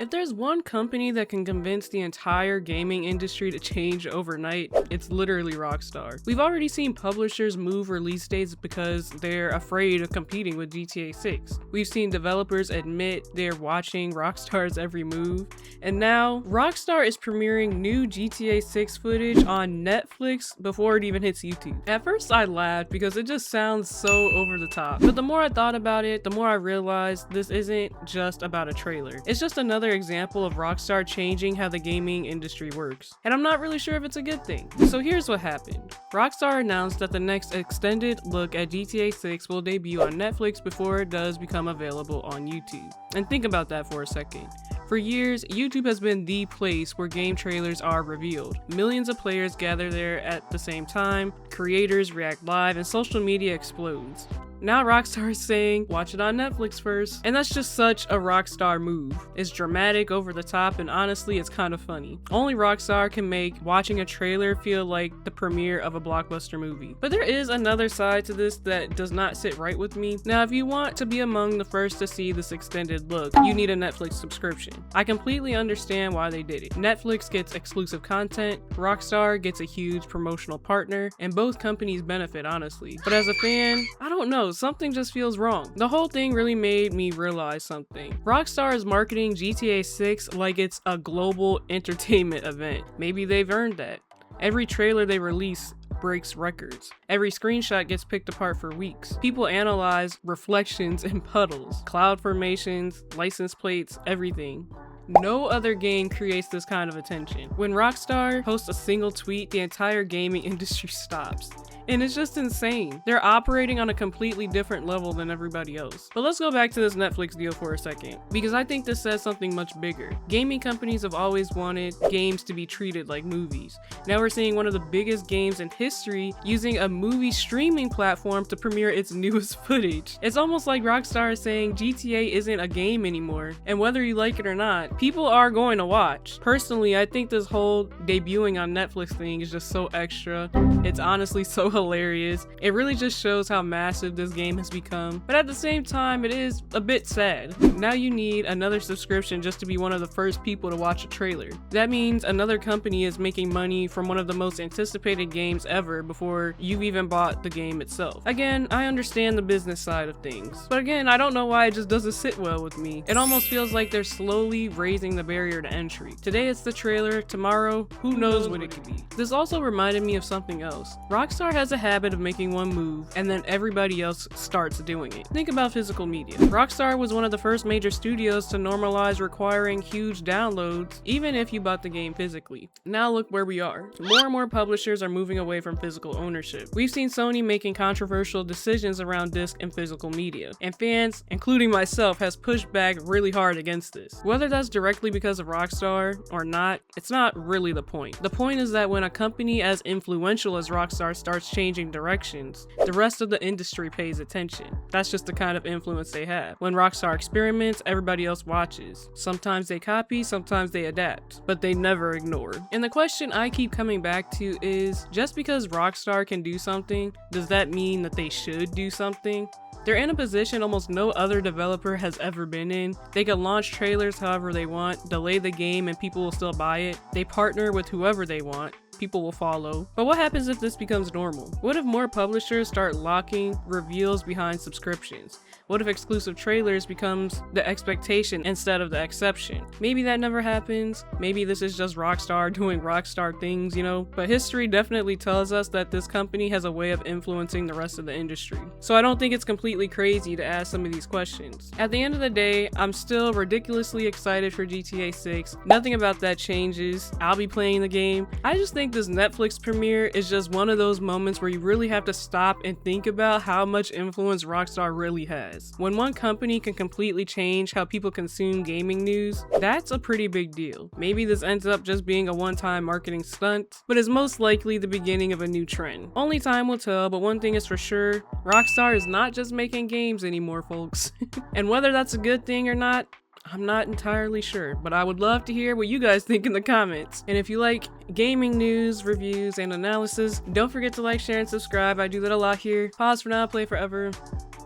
If there's one company that can convince the entire gaming industry to change overnight, it's literally Rockstar. We've already seen publishers move release dates because they're afraid of competing with GTA 6. We've seen developers admit they're watching Rockstar's every move, and now Rockstar is premiering new GTA 6 footage on Netflix before it even hits YouTube. At first I laughed because it just sounds so over the top, but the more I thought about it, the more I realized this isn't just about a trailer. It's just another example of Rockstar changing how the gaming industry works, and I'm not really sure if it's a good thing. So here's what happened. Rockstar announced that the next extended look at GTA 6 will debut on Netflix before it does become available on YouTube. And think about that for a second. For years, YouTube has been the place where game trailers are revealed. Millions of players gather there at the same time, creators react live, and social media explodes. Now Rockstar is saying, watch it on Netflix first. And that's just such a Rockstar move. It's dramatic, over the top, and honestly, it's kind of funny. Only Rockstar can make watching a trailer feel like the premiere of a blockbuster movie. But there is another side to this that does not sit right with me. Now, if you want to be among the first to see this extended look, you need a Netflix subscription. I completely understand why they did it. Netflix gets exclusive content, Rockstar gets a huge promotional partner, and both companies benefit, honestly. But as a fan, I don't know. Something just feels wrong. The whole thing really made me realize something. Rockstar is marketing GTA 6 like it's a global entertainment event. Maybe they've earned that. Every trailer they release breaks records. Every screenshot gets picked apart for weeks. People analyze reflections in puddles, cloud formations, license plates, everything. No other game creates this kind of attention. When Rockstar posts a single tweet, the entire gaming industry stops. And it's just insane. They're operating on a completely different level than everybody else. But let's go back to this Netflix deal for a second, because I think this says something much bigger. Gaming companies have always wanted games to be treated like movies. Now we're seeing one of the biggest games in history using a movie streaming platform to premiere its newest footage. It's almost like Rockstar is saying GTA isn't a game anymore, and whether you like it or not, people are going to watch. Personally, I think this whole debuting on Netflix thing is just so extra. It's honestly so hilarious. It really just shows how massive this game has become. But at the same time, it is a bit sad. Now you need another subscription just to be one of the first people to watch a trailer. That means another company is making money from one of the most anticipated games ever before you've even bought the game itself. Again, I understand the business side of things. But again, I don't know why it just doesn't sit well with me. It almost feels like they're slowly raising the barrier to entry. Today it's the trailer, tomorrow, who knows what it could be. This also reminded me of something else. Rockstar has a habit of making one move and then everybody else starts doing it. Think about physical media. Rockstar was one of the first major studios to normalize requiring huge downloads even if you bought the game physically. Now look where we are. More and more publishers are moving away from physical ownership. We've seen Sony making controversial decisions around disc and physical media, and fans, including myself, has pushed back really hard against this. Whether that's directly because of Rockstar or not, it's not really the point. The point is that when a company as influential as Rockstar starts changing directions, the rest of the industry pays attention. That's just the kind of influence they have. When Rockstar experiments, everybody else watches. Sometimes they copy, sometimes they adapt, but they never ignore. And the question I keep coming back to is, just because Rockstar can do something, does that mean that they should do something? They're in a position almost no other developer has ever been in. They can launch trailers however they want, delay the game and people will still buy it. They partner with whoever they want. People will follow. But what happens if this becomes normal? What if more publishers start locking reveals behind subscriptions? What if exclusive trailers becomes the expectation instead of the exception? Maybe that never happens. Maybe this is just Rockstar doing Rockstar things, you know? But history definitely tells us that this company has a way of influencing the rest of the industry. So I don't think it's completely crazy to ask some of these questions. At the end of the day, I'm still ridiculously excited for GTA 6. Nothing about that changes. I'll be playing the game. I just think this Netflix premiere is just one of those moments where you really have to stop and think about how much influence Rockstar really has. When one company can completely change how people consume gaming news, that's a pretty big deal. Maybe this ends up just being a one-time marketing stunt, but is most likely the beginning of a new trend. Only time will tell, but one thing is for sure, Rockstar is not just making games anymore, folks. And whether that's a good thing or not, I'm not entirely sure, but I would love to hear what you guys think in the comments. And if you like gaming news, reviews, and analysis, don't forget to like, share, and subscribe. I do that a lot here. Pause for now, play forever.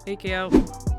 AK out.